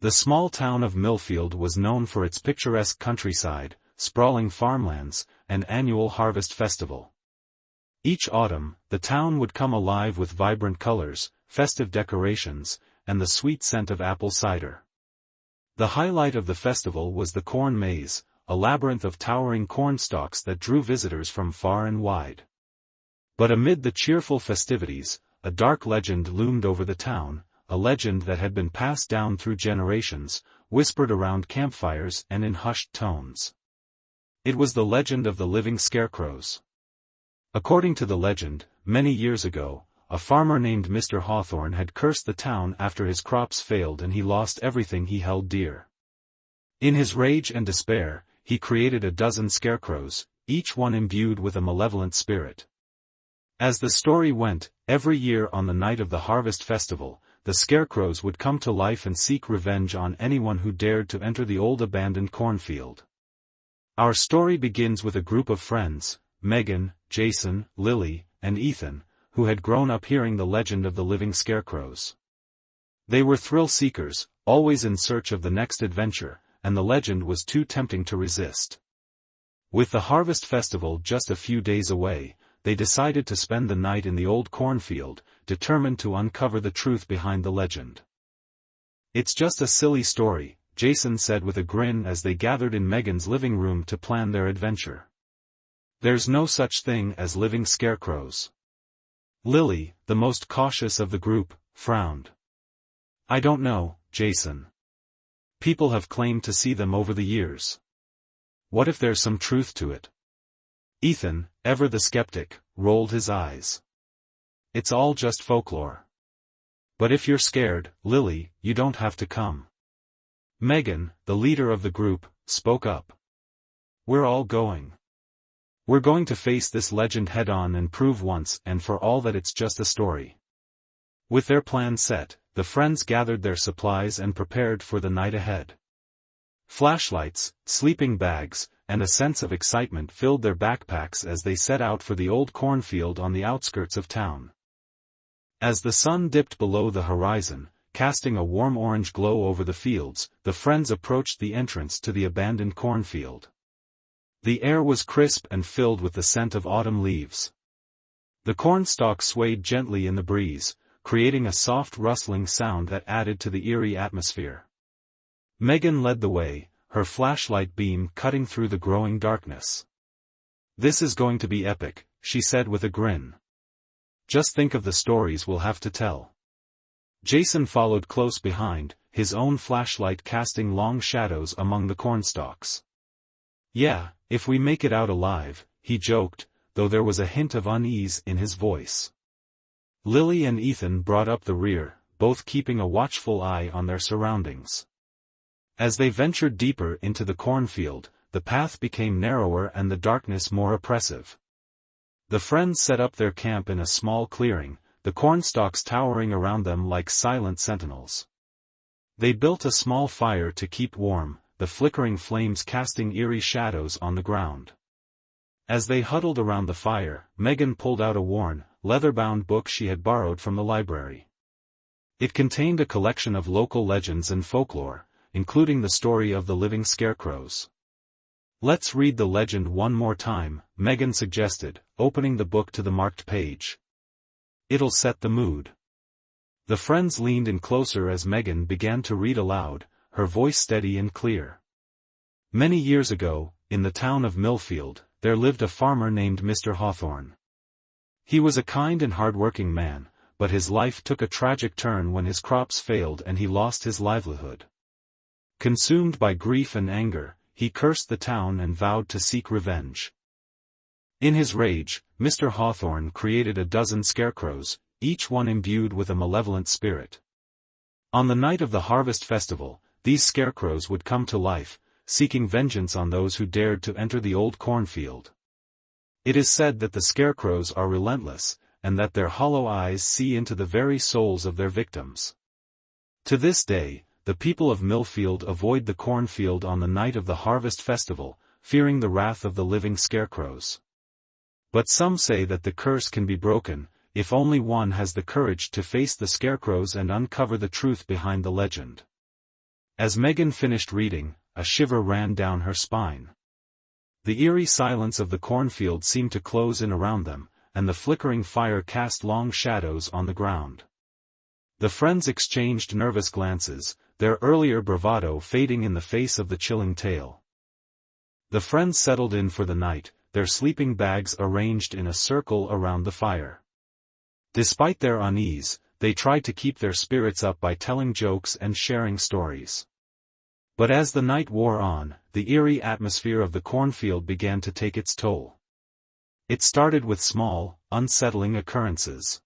The small town of Millfield was known for its picturesque countryside, sprawling farmlands, and annual harvest festival. Each autumn, the town would come alive with vibrant colors, festive decorations, and the sweet scent of apple cider. The highlight of the festival was the corn maze, a labyrinth of towering corn stalks that drew visitors from far and wide. But amid the cheerful festivities, a dark legend loomed over the town, a legend that had been passed down through generations, whispered around campfires and in hushed tones. It was the legend of the Living Scarecrows. According to the legend, many years ago, a farmer named Mr. Hawthorne had cursed the town after his crops failed and he lost everything he held dear. In his rage and despair, he created a dozen scarecrows, each one imbued with a malevolent spirit. As the story went, every year on the night of the harvest festival, the scarecrows would come to life and seek revenge on anyone who dared to enter the old abandoned cornfield. Our story begins with a group of friends, Megan, Jason, Lily, and Ethan, who had grown up hearing the legend of the Living Scarecrows. They were thrill-seekers, always in search of the next adventure, and the legend was too tempting to resist. With the harvest festival just a few days away, they decided to spend the night in the old cornfield, determined to uncover the truth behind the legend. "It's just a silly story," Jason said with a grin as they gathered in Megan's living room to plan their adventure. "There's no such thing as living scarecrows." Lily, the most cautious of the group, frowned. "I don't know, Jason. People have claimed to see them over the years. What if there's some truth to it?" Ethan, ever the skeptic, rolled his eyes. "It's all just folklore. But if you're scared, Lily, you don't have to come." Megan, the leader of the group, spoke up. "We're all going. We're going to face this legend head-on and prove once and for all that it's just a story." With their plan set, the friends gathered their supplies and prepared for the night ahead. Flashlights, sleeping bags, and a sense of excitement filled their backpacks as they set out for the old cornfield on the outskirts of town. As the sun dipped below the horizon, casting a warm orange glow over the fields, the friends approached the entrance to the abandoned cornfield. The air was crisp and filled with the scent of autumn leaves. The cornstalks swayed gently in the breeze, creating a soft rustling sound that added to the eerie atmosphere. Megan led the way, her flashlight beam cutting through the growing darkness. "This is going to be epic," she said with a grin. "Just think of the stories we'll have to tell." Jason followed close behind, his own flashlight casting long shadows among the cornstalks. "Yeah, if we make it out alive," he joked, though there was a hint of unease in his voice. Lily and Ethan brought up the rear, both keeping a watchful eye on their surroundings. As they ventured deeper into the cornfield, the path became narrower and the darkness more oppressive. The friends set up their camp in a small clearing, the cornstalks towering around them like silent sentinels. They built a small fire to keep warm, the flickering flames casting eerie shadows on the ground. As they huddled around the fire, Megan pulled out a worn, leather-bound book she had borrowed from the library. It contained a collection of local legends and folklore, including the story of the Living Scarecrows. "Let's read the legend one more time," Megan suggested, opening the book to the marked page. "It'll set the mood." The friends leaned in closer as Megan began to read aloud, her voice steady and clear. "Many years ago, in the town of Millfield, there lived a farmer named Mr. Hawthorne. He was a kind and hard-working man, but his life took a tragic turn when his crops failed and he lost his livelihood. Consumed by grief and anger, he cursed the town and vowed to seek revenge. In his rage, Mr. Hawthorne created a dozen scarecrows, each one imbued with a malevolent spirit. On the night of the harvest festival, these scarecrows would come to life, seeking vengeance on those who dared to enter the old cornfield. It is said that the scarecrows are relentless, and that their hollow eyes see into the very souls of their victims. To this day, the people of Millfield avoid the cornfield on the night of the harvest festival, fearing the wrath of the living scarecrows. But some say that the curse can be broken, if only one has the courage to face the scarecrows and uncover the truth behind the legend. As Megan finished reading, a shiver ran down her spine. The eerie silence of the cornfield seemed to close in around them, and the flickering fire cast long shadows on the ground. The friends exchanged nervous glances, their earlier bravado fading in the face of the chilling tale. The friends settled in for the night, their sleeping bags arranged in a circle around the fire. Despite their unease, they tried to keep their spirits up by telling jokes and sharing stories. But as the night wore on, the eerie atmosphere of the cornfield began to take its toll. It started with small, unsettling occurrences.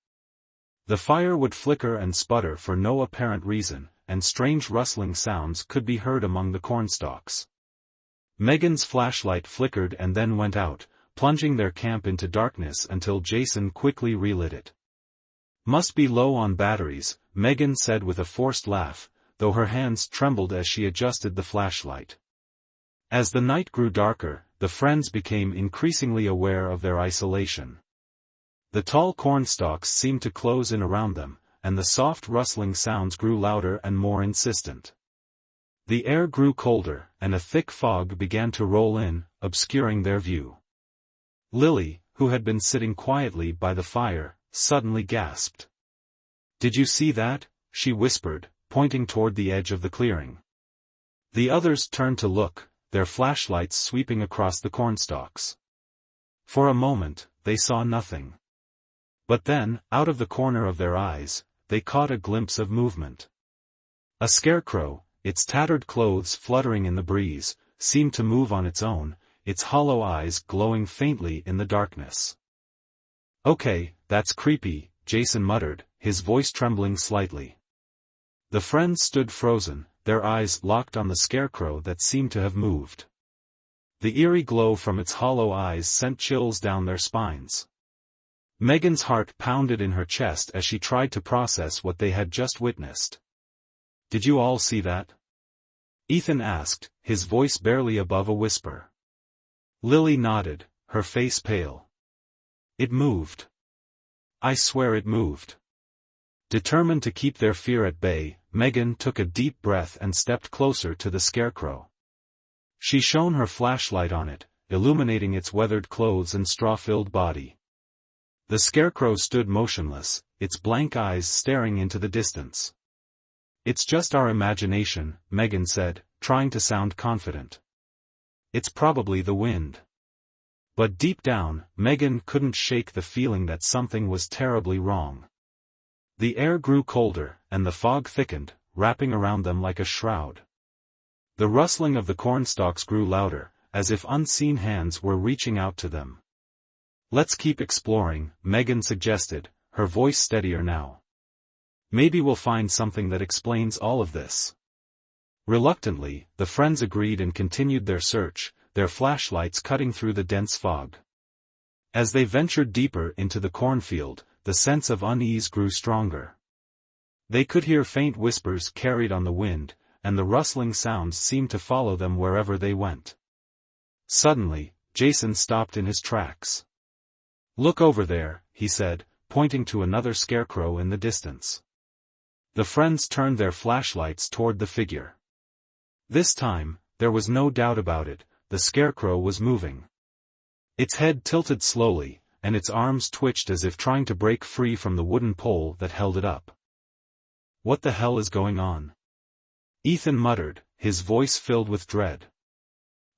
The fire would flicker and sputter for no apparent reason, and strange rustling sounds could be heard among the cornstalks. Megan's flashlight flickered and then went out, plunging their camp into darkness until Jason quickly relit it. "Must be low on batteries," Megan said with a forced laugh, though her hands trembled as she adjusted the flashlight. As the night grew darker, the friends became increasingly aware of their isolation. The tall cornstalks seemed to close in around them, and the soft rustling sounds grew louder and more insistent. The air grew colder, and a thick fog began to roll in, obscuring their view. Lily, who had been sitting quietly by the fire, suddenly gasped. "Did you see that?" she whispered, pointing toward the edge of the clearing. The others turned to look, their flashlights sweeping across the cornstalks. For a moment, they saw nothing. But then, out of the corner of their eyes, they caught a glimpse of movement. A scarecrow, its tattered clothes fluttering in the breeze, seemed to move on its own, its hollow eyes glowing faintly in the darkness. "Okay, that's creepy," Jason muttered, his voice trembling slightly. The friends stood frozen, their eyes locked on the scarecrow that seemed to have moved. The eerie glow from its hollow eyes sent chills down their spines. Megan's heart pounded in her chest as she tried to process what they had just witnessed. "Did you all see that?" Ethan asked, his voice barely above a whisper. Lily nodded, her face pale. "It moved. I swear it moved." Determined to keep their fear at bay, Megan took a deep breath and stepped closer to the scarecrow. She shone her flashlight on it, illuminating its weathered clothes and straw-filled body. The scarecrow stood motionless, its blank eyes staring into the distance. "It's just our imagination," Megan said, trying to sound confident. "It's probably the wind." But deep down, Megan couldn't shake the feeling that something was terribly wrong. The air grew colder, and the fog thickened, wrapping around them like a shroud. The rustling of the cornstalks grew louder, as if unseen hands were reaching out to them. "Let's keep exploring," Megan suggested, her voice steadier now. "Maybe we'll find something that explains all of this." Reluctantly, the friends agreed and continued their search, their flashlights cutting through the dense fog. As they ventured deeper into the cornfield, the sense of unease grew stronger. They could hear faint whispers carried on the wind, and the rustling sounds seemed to follow them wherever they went. Suddenly, Jason stopped in his tracks. "Look over there," he said, pointing to another scarecrow in the distance. The friends turned their flashlights toward the figure. This time, there was no doubt about it, the scarecrow was moving. Its head tilted slowly, and its arms twitched as if trying to break free from the wooden pole that held it up. "What the hell is going on?" Ethan muttered, his voice filled with dread.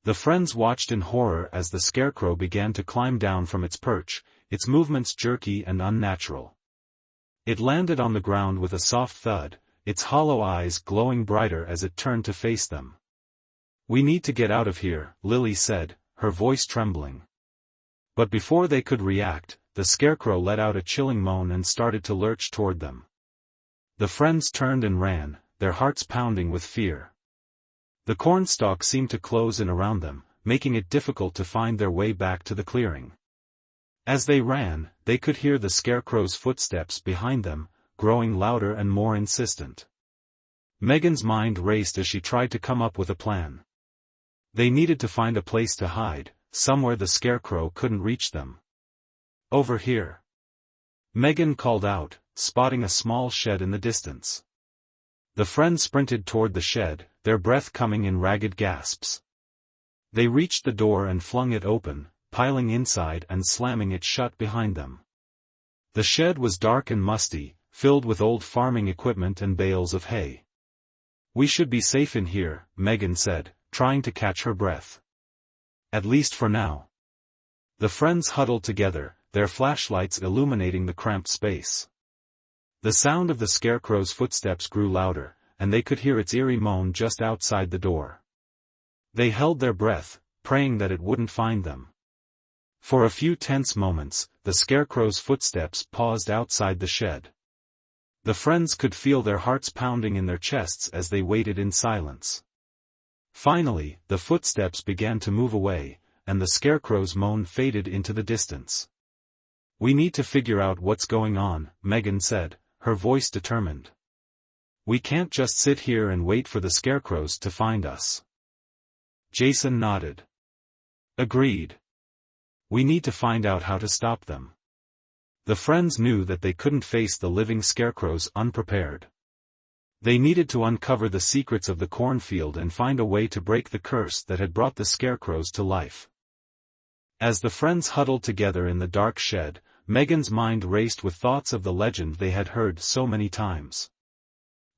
The friends watched in horror as the scarecrow began to climb down from its perch, its movements jerky and unnatural. It landed on the ground with a soft thud, its hollow eyes glowing brighter as it turned to face them. "We need to get out of here," Lily said, her voice trembling. But before they could react, the scarecrow let out a chilling moan and started to lurch toward them. The friends turned and ran, their hearts pounding with fear. The cornstalk seemed to close in around them, making it difficult to find their way back to the clearing. As they ran, they could hear the scarecrow's footsteps behind them, growing louder and more insistent. Megan's mind raced as she tried to come up with a plan. They needed to find a place to hide, somewhere the scarecrow couldn't reach them. "Over here." Megan called out, spotting a small shed in the distance. The friends sprinted toward the shed, their breath coming in ragged gasps. They reached the door and flung it open, piling inside and slamming it shut behind them. The shed was dark and musty, filled with old farming equipment and bales of hay. "We should be safe in here," Megan said, trying to catch her breath. "At least for now." The friends huddled together, their flashlights illuminating the cramped space. The sound of the Scarecrow's footsteps grew louder, and they could hear its eerie moan just outside the door. They held their breath, praying that it wouldn't find them. For a few tense moments, the Scarecrow's footsteps paused outside the shed. The friends could feel their hearts pounding in their chests as they waited in silence. Finally, the footsteps began to move away, and the Scarecrow's moan faded into the distance. "We need to figure out what's going on," Megan said, her voice determined. "We can't just sit here and wait for the Scarecrows to find us." Jason nodded. "Agreed. We need to find out how to stop them." The friends knew that they couldn't face the living Scarecrows unprepared. They needed to uncover the secrets of the cornfield and find a way to break the curse that had brought the Scarecrows to life. As the friends huddled together in the dark shed, Megan's mind raced with thoughts of the legend they had heard so many times.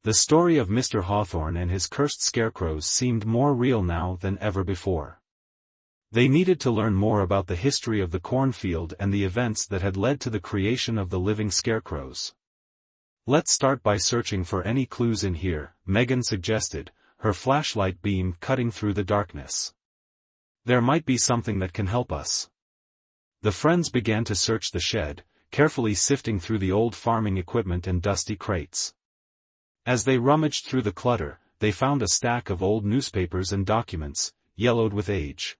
The story of Mr. Hawthorne and his cursed scarecrows seemed more real now than ever before. They needed to learn more about the history of the cornfield and the events that had led to the creation of the living scarecrows. "Let's start by searching for any clues in here," Megan suggested, her flashlight beam cutting through the darkness. "There might be something that can help us." The friends began to search the shed, carefully sifting through the old farming equipment and dusty crates. As they rummaged through the clutter, they found a stack of old newspapers and documents, yellowed with age.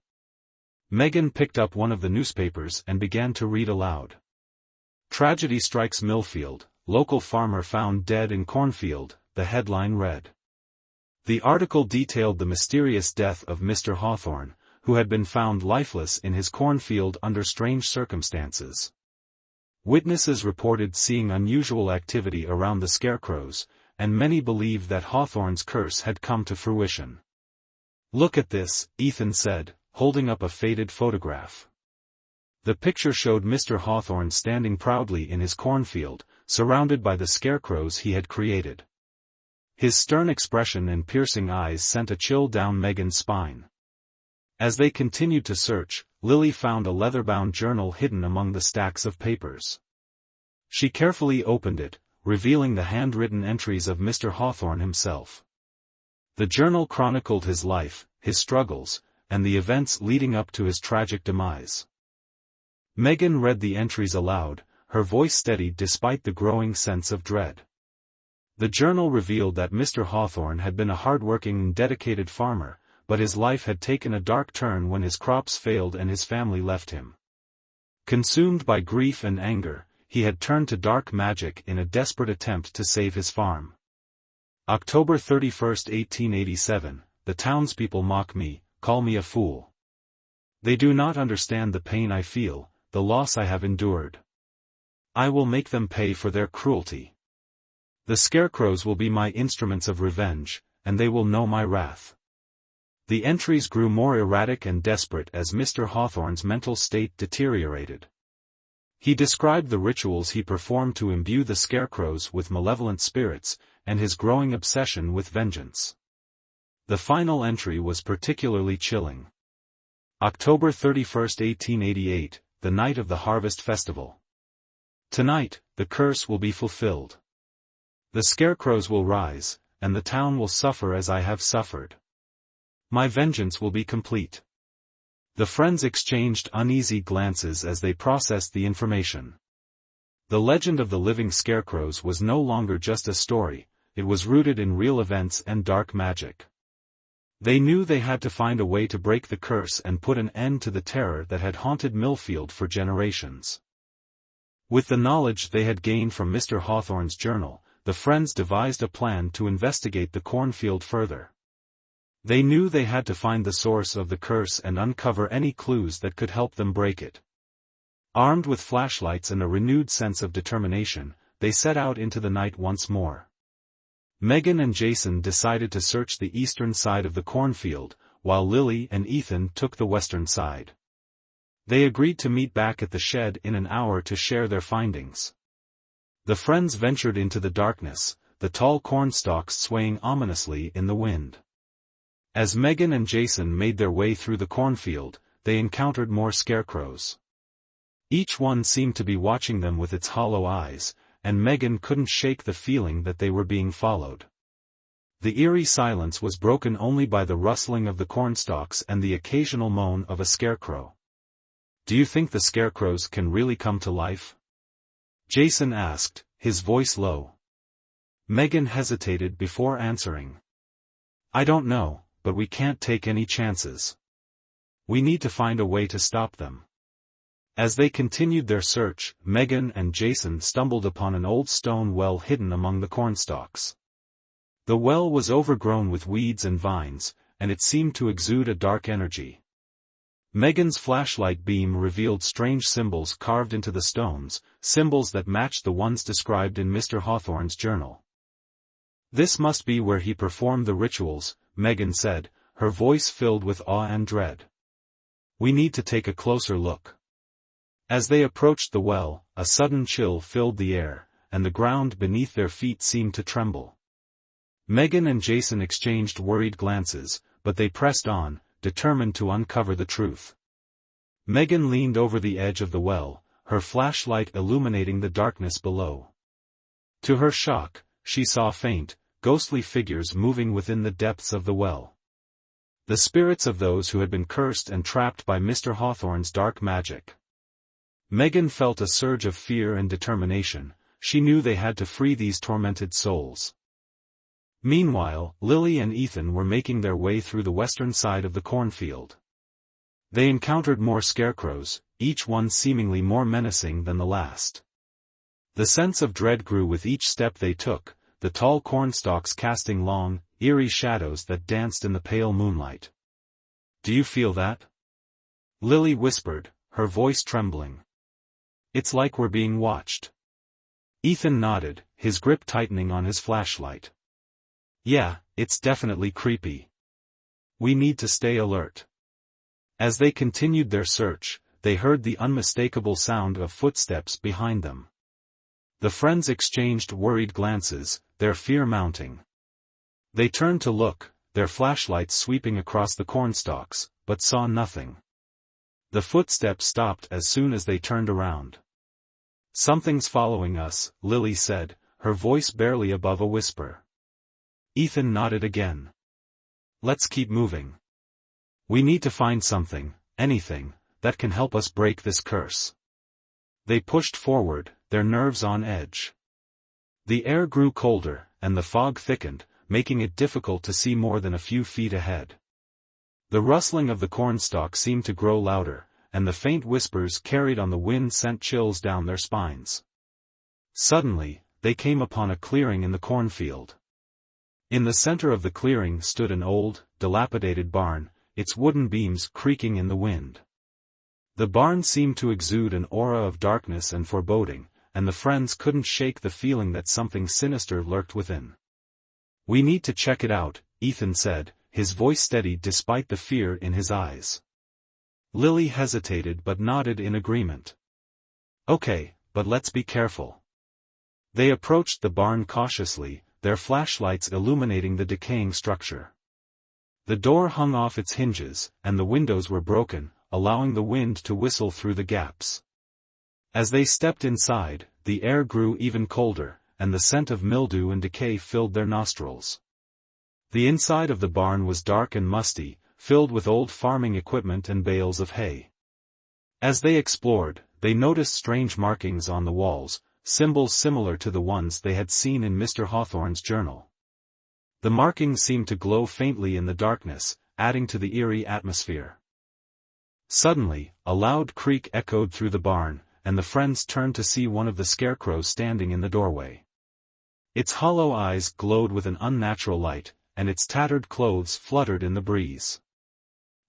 Megan picked up one of the newspapers and began to read aloud. "Tragedy strikes Millfield, local farmer found dead in cornfield," the headline read. The article detailed the mysterious death of Mr. Hawthorne, who had been found lifeless in his cornfield under strange circumstances. Witnesses reported seeing unusual activity around the scarecrows, and many believed that Hawthorne's curse had come to fruition. "Look at this," Ethan said, holding up a faded photograph. The picture showed Mr. Hawthorne standing proudly in his cornfield, surrounded by the scarecrows he had created. His stern expression and piercing eyes sent a chill down Megan's spine. As they continued to search, Lily found a leather-bound journal hidden among the stacks of papers. She carefully opened it, revealing the handwritten entries of Mr. Hawthorne himself. The journal chronicled his life, his struggles, and the events leading up to his tragic demise. Megan read the entries aloud, her voice steady despite the growing sense of dread. The journal revealed that Mr. Hawthorne had been a hard-working and dedicated farmer, but his life had taken a dark turn when his crops failed and his family left him. Consumed by grief and anger, he had turned to dark magic in a desperate attempt to save his farm. October 31, 1887, "The townspeople mock me, call me a fool. They do not understand the pain I feel, the loss I have endured. I will make them pay for their cruelty. The scarecrows will be my instruments of revenge, and they will know my wrath." The entries grew more erratic and desperate as Mr. Hawthorne's mental state deteriorated. He described the rituals he performed to imbue the scarecrows with malevolent spirits, and his growing obsession with vengeance. The final entry was particularly chilling. October 31, 1888, the night of the Harvest Festival. "Tonight, the curse will be fulfilled. The scarecrows will rise, and the town will suffer as I have suffered. My vengeance will be complete." The friends exchanged uneasy glances as they processed the information. The legend of the living scarecrows was no longer just a story, it was rooted in real events and dark magic. They knew they had to find a way to break the curse and put an end to the terror that had haunted Millfield for generations. With the knowledge they had gained from Mr. Hawthorne's journal, the friends devised a plan to investigate the cornfield further. They knew they had to find the source of the curse and uncover any clues that could help them break it. Armed with flashlights and a renewed sense of determination, they set out into the night once more. Megan and Jason decided to search the eastern side of the cornfield, while Lily and Ethan took the western side. They agreed to meet back at the shed in an hour to share their findings. The friends ventured into the darkness, the tall cornstalks swaying ominously in the wind. As Megan and Jason made their way through the cornfield, they encountered more scarecrows. Each one seemed to be watching them with its hollow eyes, and Megan couldn't shake the feeling that they were being followed. The eerie silence was broken only by the rustling of the cornstalks and the occasional moan of a scarecrow. "Do you think the scarecrows can really come to life?" Jason asked, his voice low. Megan hesitated before answering. "I don't know, but we can't take any chances. We need to find a way to stop them." As they continued their search, Megan and Jason stumbled upon an old stone well hidden among the cornstalks. The well was overgrown with weeds and vines, and it seemed to exude a dark energy. Megan's flashlight beam revealed strange symbols carved into the stones, symbols that matched the ones described in Mr. Hawthorne's journal. "This must be where he performed the rituals," Megan said, her voice filled with awe and dread. "We need to take a closer look." As they approached the well, a sudden chill filled the air, and the ground beneath their feet seemed to tremble. Megan and Jason exchanged worried glances, but they pressed on, determined to uncover the truth. Megan leaned over the edge of the well, her flashlight illuminating the darkness below. To her shock, she saw faint, ghostly figures moving within the depths of the well. The spirits of those who had been cursed and trapped by Mr. Hawthorne's dark magic. Megan felt a surge of fear and determination. She knew they had to free these tormented souls. Meanwhile, Lily and Ethan were making their way through the western side of the cornfield. They encountered more scarecrows, each one seemingly more menacing than the last. The sense of dread grew with each step they took, the tall cornstalks casting long, eerie shadows that danced in the pale moonlight. "Do you feel that?" Lily whispered, her voice trembling. "It's like we're being watched." Ethan nodded, his grip tightening on his flashlight. "Yeah, it's definitely creepy. We need to stay alert." As they continued their search, they heard the unmistakable sound of footsteps behind them. The friends exchanged worried glances, their fear mounting. They turned to look, their flashlights sweeping across the cornstalks, but saw nothing. The footsteps stopped as soon as they turned around. "Something's following us," Lily said, her voice barely above a whisper. Ethan nodded again. "Let's keep moving. We need to find something, anything, that can help us break this curse." They pushed forward, their nerves on edge. The air grew colder, and the fog thickened, making it difficult to see more than a few feet ahead. The rustling of the cornstalk seemed to grow louder, and the faint whispers carried on the wind sent chills down their spines. Suddenly, they came upon a clearing in the cornfield. In the center of the clearing stood an old, dilapidated barn, its wooden beams creaking in the wind. The barn seemed to exude an aura of darkness and foreboding, and the friends couldn't shake the feeling that something sinister lurked within. "We need to check it out," Ethan said, his voice steady despite the fear in his eyes. Lily hesitated but nodded in agreement. "Okay, but let's be careful." They approached the barn cautiously, their flashlights illuminating the decaying structure. The door hung off its hinges, and the windows were broken, allowing the wind to whistle through the gaps. As they stepped inside, the air grew even colder, and the scent of mildew and decay filled their nostrils. The inside of the barn was dark and musty, filled with old farming equipment and bales of hay. As they explored, they noticed strange markings on the walls, symbols similar to the ones they had seen in Mr. Hawthorne's journal. The markings seemed to glow faintly in the darkness, adding to the eerie atmosphere. Suddenly, a loud creak echoed through the barn, and the friends turned to see one of the scarecrows standing in the doorway. Its hollow eyes glowed with an unnatural light, and its tattered clothes fluttered in the breeze.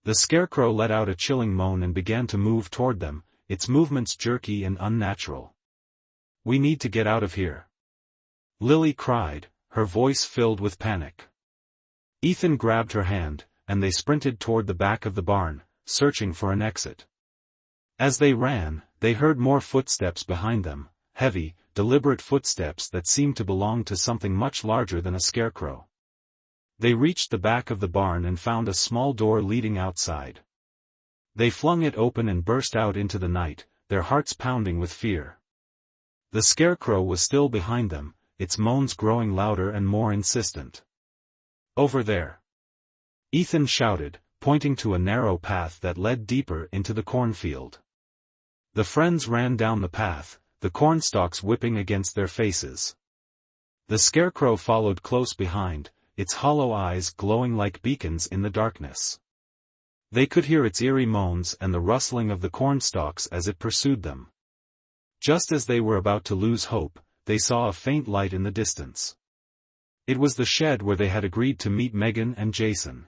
The scarecrow let out a chilling moan and began to move toward them, its movements jerky and unnatural. "We need to get out of here," Lily cried, her voice filled with panic. Ethan grabbed her hand, and they sprinted toward the back of the barn, searching for an exit. As they ran, they heard more footsteps behind them, heavy, deliberate footsteps that seemed to belong to something much larger than a scarecrow. They reached the back of the barn and found a small door leading outside. They flung it open and burst out into the night, their hearts pounding with fear. The scarecrow was still behind them, its moans growing louder and more insistent. "Over there!" Ethan shouted, pointing to a narrow path that led deeper into the cornfield. The friends ran down the path, the cornstalks whipping against their faces. The scarecrow followed close behind, its hollow eyes glowing like beacons in the darkness. They could hear its eerie moans and the rustling of the cornstalks as it pursued them. Just as they were about to lose hope, they saw a faint light in the distance. It was the shed where they had agreed to meet Megan and Jason.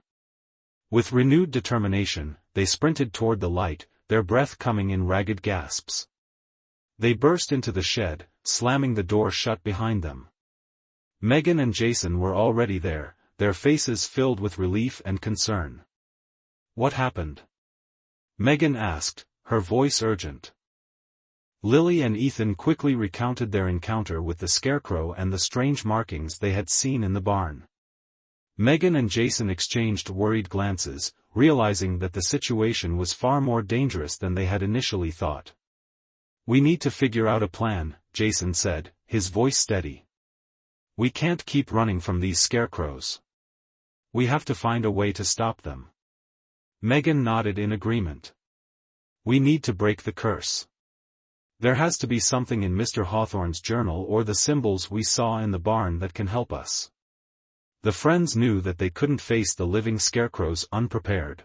With renewed determination, they sprinted toward the light, their breath coming in ragged gasps. They burst into the shed, slamming the door shut behind them. Megan and Jason were already there, their faces filled with relief and concern. "What happened?" Megan asked, her voice urgent. Lily and Ethan quickly recounted their encounter with the scarecrow and the strange markings they had seen in the barn. Megan and Jason exchanged worried glances, realizing that the situation was far more dangerous than they had initially thought. "We need to figure out a plan," Jason said, his voice steady. "We can't keep running from these scarecrows. We have to find a way to stop them." Megan nodded in agreement. "We need to break the curse. There has to be something in Mr. Hawthorne's journal or the symbols we saw in the barn that can help us." The friends knew that they couldn't face the living scarecrows unprepared.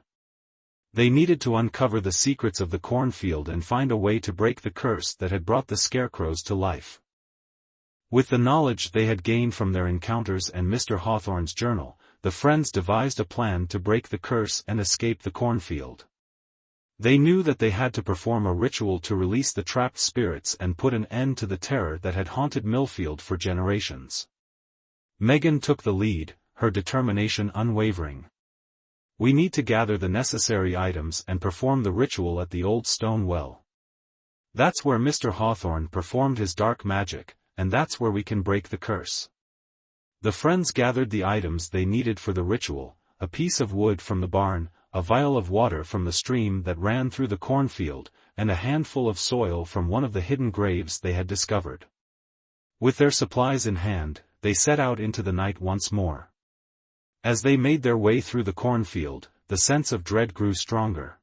They needed to uncover the secrets of the cornfield and find a way to break the curse that had brought the scarecrows to life. With the knowledge they had gained from their encounters and Mr. Hawthorne's journal, the friends devised a plan to break the curse and escape the cornfield. They knew that they had to perform a ritual to release the trapped spirits and put an end to the terror that had haunted Millfield for generations. Megan took the lead, her determination unwavering. "We need to gather the necessary items and perform the ritual at the old stone well. That's where Mr. Hawthorne performed his dark magic, and that's where we can break the curse." The friends gathered the items they needed for the ritual, a piece of wood from the barn, a vial of water from the stream that ran through the cornfield, and a handful of soil from one of the hidden graves they had discovered. With their supplies in hand, they set out into the night once more. As they made their way through the cornfield, the sense of dread grew stronger.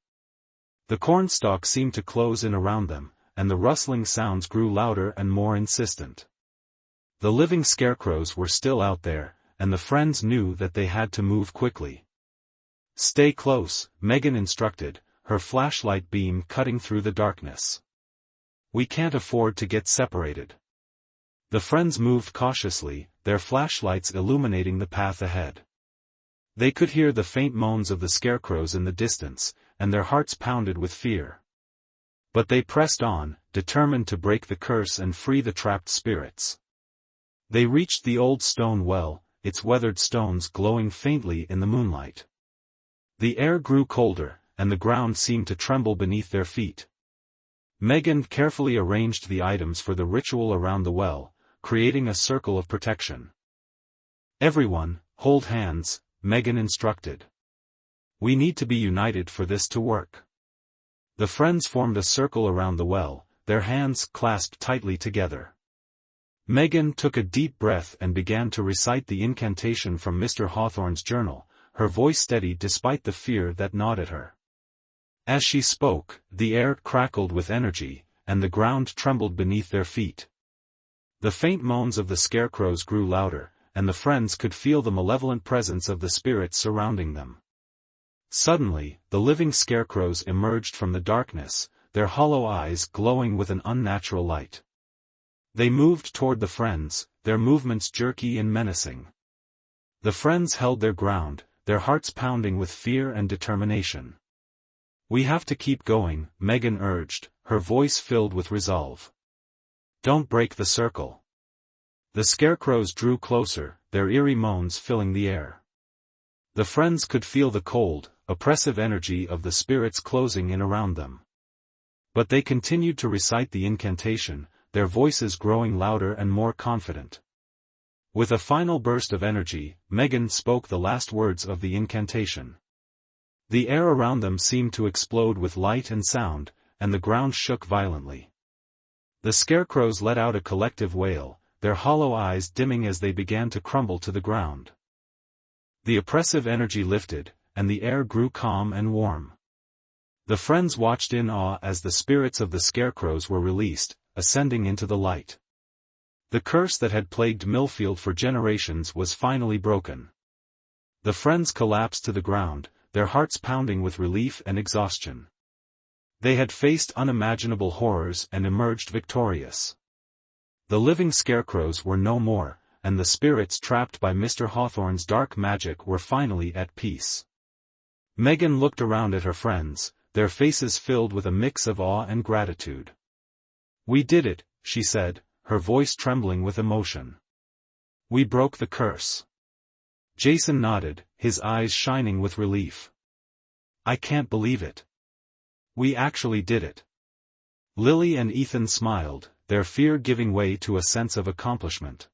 The cornstalk seemed to close in around them, and the rustling sounds grew louder and more insistent. The living scarecrows were still out there, and the friends knew that they had to move quickly. "Stay close," Megan instructed, her flashlight beam cutting through the darkness. "We can't afford to get separated." The friends moved cautiously, their flashlights illuminating the path ahead. They could hear the faint moans of the scarecrows in the distance, and their hearts pounded with fear. But they pressed on, determined to break the curse and free the trapped spirits. They reached the old stone well, its weathered stones glowing faintly in the moonlight. The air grew colder, and the ground seemed to tremble beneath their feet. Megan carefully arranged the items for the ritual around the well, creating a circle of protection. "Everyone, hold hands," Megan instructed. "We need to be united for this to work." The friends formed a circle around the well, their hands clasped tightly together. Megan took a deep breath and began to recite the incantation from Mr. Hawthorne's journal, her voice steady despite the fear that gnawed at her. As she spoke, the air crackled with energy, and the ground trembled beneath their feet. The faint moans of the scarecrows grew louder, and the friends could feel the malevolent presence of the spirits surrounding them. Suddenly, the living scarecrows emerged from the darkness, their hollow eyes glowing with an unnatural light. They moved toward the friends, their movements jerky and menacing. The friends held their ground, their hearts pounding with fear and determination. "We have to keep going," Megan urged, her voice filled with resolve. "Don't break the circle." The scarecrows drew closer, their eerie moans filling the air. The friends could feel the cold, oppressive energy of the spirits closing in around them. But they continued to recite the incantation, their voices growing louder and more confident. With a final burst of energy, Megan spoke the last words of the incantation. The air around them seemed to explode with light and sound, and the ground shook violently. The scarecrows let out a collective wail, their hollow eyes dimming as they began to crumble to the ground. The oppressive energy lifted, and the air grew calm and warm. The friends watched in awe as the spirits of the scarecrows were released, ascending into the light. The curse that had plagued Millfield for generations was finally broken. The friends collapsed to the ground, their hearts pounding with relief and exhaustion. They had faced unimaginable horrors and emerged victorious. The living scarecrows were no more, and the spirits trapped by Mr. Hawthorne's dark magic were finally at peace. Megan looked around at her friends, their faces filled with a mix of awe and gratitude. "We did it," she said, her voice trembling with emotion. "We broke the curse." Jason nodded, his eyes shining with relief. "I can't believe it. We actually did it." Lily and Ethan smiled, their fear giving way to a sense of accomplishment.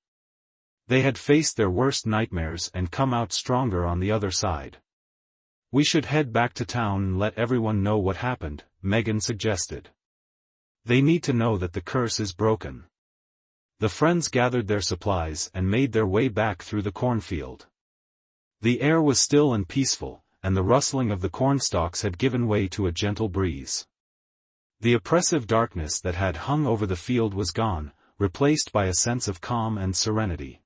They had faced their worst nightmares and come out stronger on the other side. "We should head back to town and let everyone know what happened," Megan suggested. "They need to know that the curse is broken." The friends gathered their supplies and made their way back through the cornfield. The air was still and peaceful, and the rustling of the cornstalks had given way to a gentle breeze. The oppressive darkness that had hung over the field was gone, replaced by a sense of calm and serenity.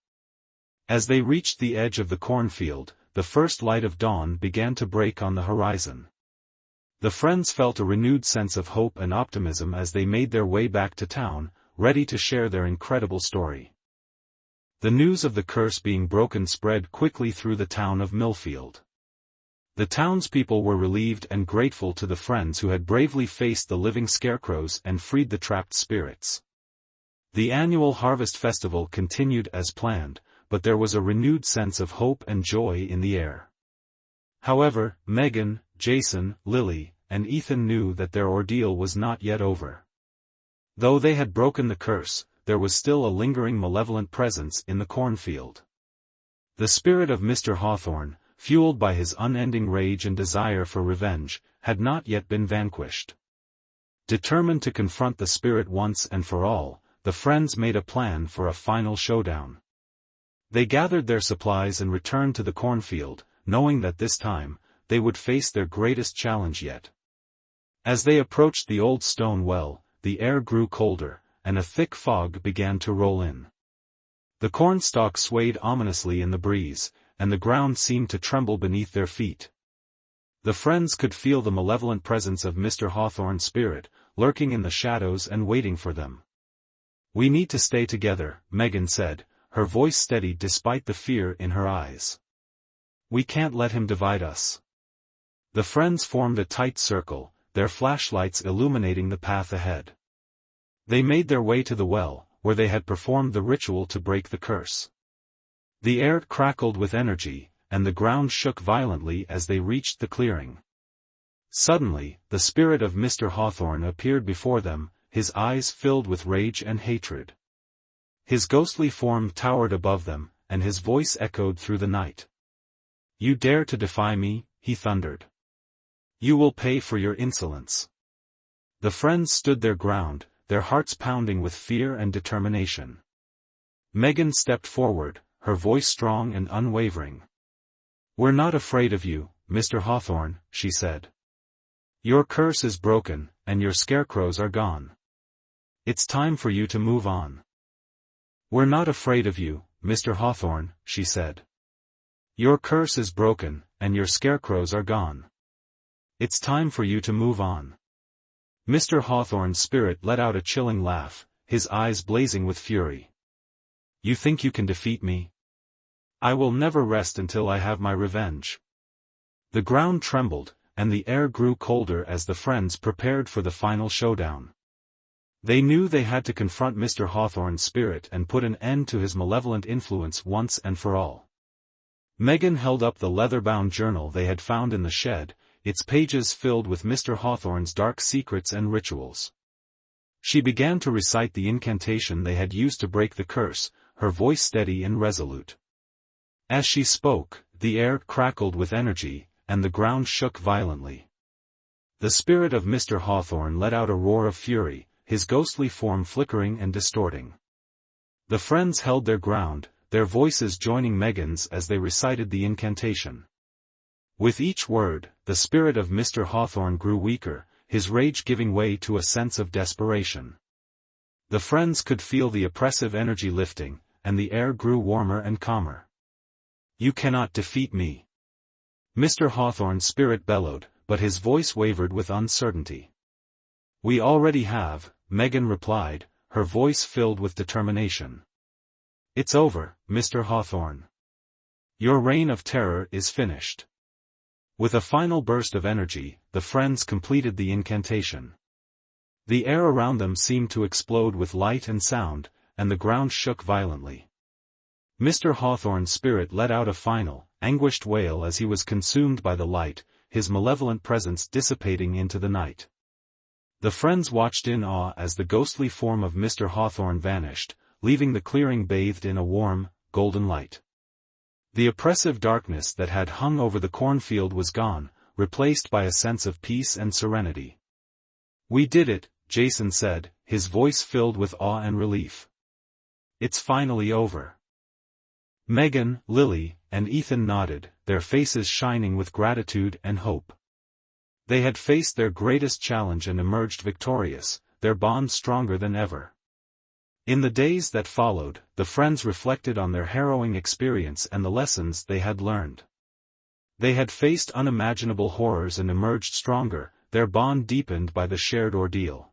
As they reached the edge of the cornfield, the first light of dawn began to break on the horizon. The friends felt a renewed sense of hope and optimism as they made their way back to town, ready to share their incredible story. The news of the curse being broken spread quickly through the town of Millfield. The townspeople were relieved and grateful to the friends who had bravely faced the living scarecrows and freed the trapped spirits. The annual harvest festival continued as planned, but there was a renewed sense of hope and joy in the air. However, Megan, Jason, Lily, and Ethan knew that their ordeal was not yet over. Though they had broken the curse, there was still a lingering malevolent presence in the cornfield. The spirit of Mr. Hawthorne, fueled by his unending rage and desire for revenge, had not yet been vanquished. Determined to confront the spirit once and for all, the friends made a plan for a final showdown. They gathered their supplies and returned to the cornfield, knowing that this time, they would face their greatest challenge yet. As they approached the old stone well, the air grew colder, and a thick fog began to roll in. The cornstalk swayed ominously in the breeze, and the ground seemed to tremble beneath their feet. The friends could feel the malevolent presence of Mr. Hawthorne's spirit, lurking in the shadows and waiting for them. "We need to stay together," Megan said, her voice steady despite the fear in her eyes. "We can't let him divide us." The friends formed a tight circle, their flashlights illuminating the path ahead. They made their way to the well, where they had performed the ritual to break the curse. The air crackled with energy, and the ground shook violently as they reached the clearing. Suddenly, the spirit of Mr. Hawthorne appeared before them, his eyes filled with rage and hatred. His ghostly form towered above them, and his voice echoed through the night. "You dare to defy me," he thundered. "You will pay for your insolence." The friends stood their ground, their hearts pounding with fear and determination. Megan stepped forward, her voice strong and unwavering. "We're not afraid of you, Mr. Hawthorne," she said. "Your curse is broken, and your scarecrows are gone. It's time for you to move on." "We're not afraid of you, Mr. Hawthorne," she said. "Your curse is broken, and your scarecrows are gone. It's time for you to move on." Mr. Hawthorne's spirit let out a chilling laugh, his eyes blazing with fury. "You think you can defeat me? I will never rest until I have my revenge." The ground trembled, and the air grew colder as the friends prepared for the final showdown. They knew they had to confront Mr. Hawthorne's spirit and put an end to his malevolent influence once and for all. Megan held up the leather-bound journal they had found in the shed, its pages filled with Mr. Hawthorne's dark secrets and rituals. She began to recite the incantation they had used to break the curse, her voice steady and resolute. As she spoke, the air crackled with energy, and the ground shook violently. The spirit of Mr. Hawthorne let out a roar of fury, his ghostly form flickering and distorting. The friends held their ground, their voices joining Megan's as they recited the incantation. With each word, the spirit of Mr. Hawthorne grew weaker, his rage giving way to a sense of desperation. The friends could feel the oppressive energy lifting, and the air grew warmer and calmer. "You cannot defeat me," Mr. Hawthorne's spirit bellowed, but his voice wavered with uncertainty. "We already have," Megan replied, her voice filled with determination. "It's over, Mr. Hawthorne. Your reign of terror is finished." With a final burst of energy, the friends completed the incantation. The air around them seemed to explode with light and sound, and the ground shook violently. Mr. Hawthorne's spirit let out a final, anguished wail as he was consumed by the light, his malevolent presence dissipating into the night. The friends watched in awe as the ghostly form of Mr. Hawthorne vanished, leaving the clearing bathed in a warm, golden light. The oppressive darkness that had hung over the cornfield was gone, replaced by a sense of peace and serenity. "We did it," Jason said, his voice filled with awe and relief. "It's finally over." Megan, Lily, and Ethan nodded, their faces shining with gratitude and hope. They had faced their greatest challenge and emerged victorious, their bond stronger than ever. In the days that followed, the friends reflected on their harrowing experience and the lessons they had learned. They had faced unimaginable horrors and emerged stronger, their bond deepened by the shared ordeal.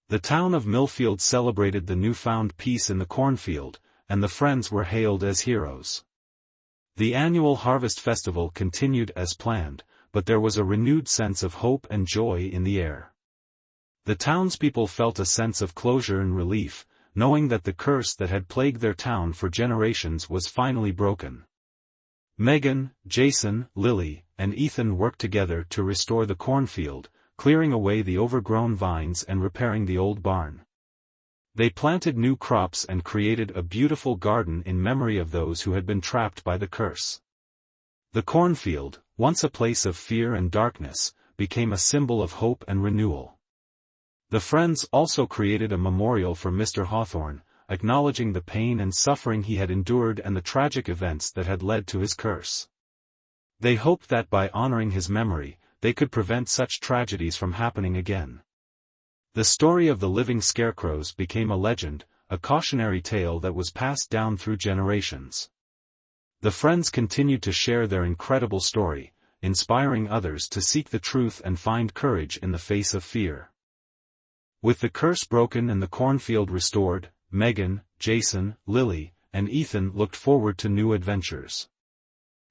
The town of Millfield celebrated the newfound peace in the cornfield, and the friends were hailed as heroes. The annual harvest festival continued as planned, but there was a renewed sense of hope and joy in the air. The townspeople felt a sense of closure and relief, knowing that the curse that had plagued their town for generations was finally broken. Megan, Jason, Lily, and Ethan worked together to restore the cornfield, clearing away the overgrown vines and repairing the old barn. They planted new crops and created a beautiful garden in memory of those who had been trapped by the curse. The cornfield, once a place of fear and darkness, became a symbol of hope and renewal. The friends also created a memorial for Mr. Hawthorne, acknowledging the pain and suffering he had endured and the tragic events that had led to his curse. They hoped that by honoring his memory, they could prevent such tragedies from happening again. The story of the Living Scarecrows became a legend, a cautionary tale that was passed down through generations. The friends continued to share their incredible story, inspiring others to seek the truth and find courage in the face of fear. With the curse broken and the cornfield restored, Megan, Jason, Lily, and Ethan looked forward to new adventures.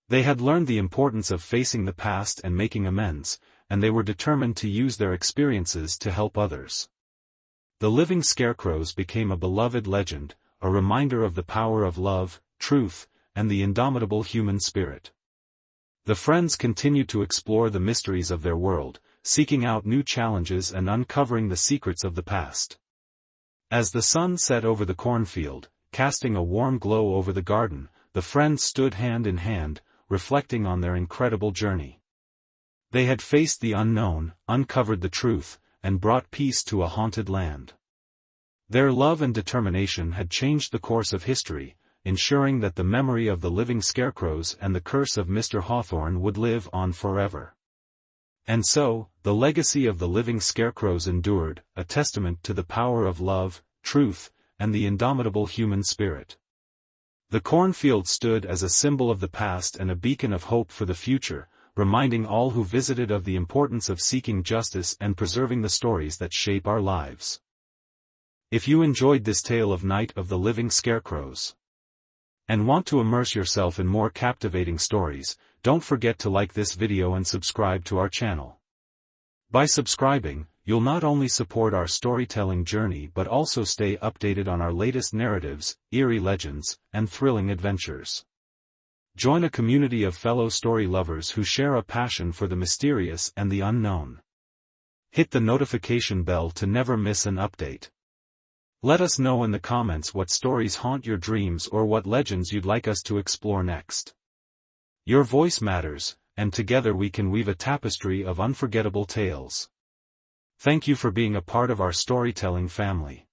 They had learned the importance of facing the past and making amends, and they were determined to use their experiences to help others. The Living Scarecrows became a beloved legend, a reminder of the power of love, truth, and the indomitable human spirit. The friends continued to explore the mysteries of their world, seeking out new challenges and uncovering the secrets of the past. As the sun set over the cornfield, casting a warm glow over the garden, the friends stood hand in hand, reflecting on their incredible journey. They had faced the unknown, uncovered the truth, and brought peace to a haunted land. Their love and determination had changed the course of history, ensuring that the memory of the Living Scarecrows and the curse of Mr. Hawthorne would live on forever. And so, the legacy of the Living Scarecrows endured, a testament to the power of love, truth, and the indomitable human spirit. The cornfield stood as a symbol of the past and a beacon of hope for the future, reminding all who visited of the importance of seeking justice and preserving the stories that shape our lives. If you enjoyed this tale of Night of the Living Scarecrows and want to immerse yourself in more captivating stories, don't forget to like this video and subscribe to our channel. By subscribing, you'll not only support our storytelling journey but also stay updated on our latest narratives, eerie legends, and thrilling adventures. Join a community of fellow story lovers who share a passion for the mysterious and the unknown. Hit the notification bell to never miss an update. Let us know in the comments what stories haunt your dreams or what legends you'd like us to explore next. Your voice matters, and together we can weave a tapestry of unforgettable tales. Thank you for being a part of our storytelling family.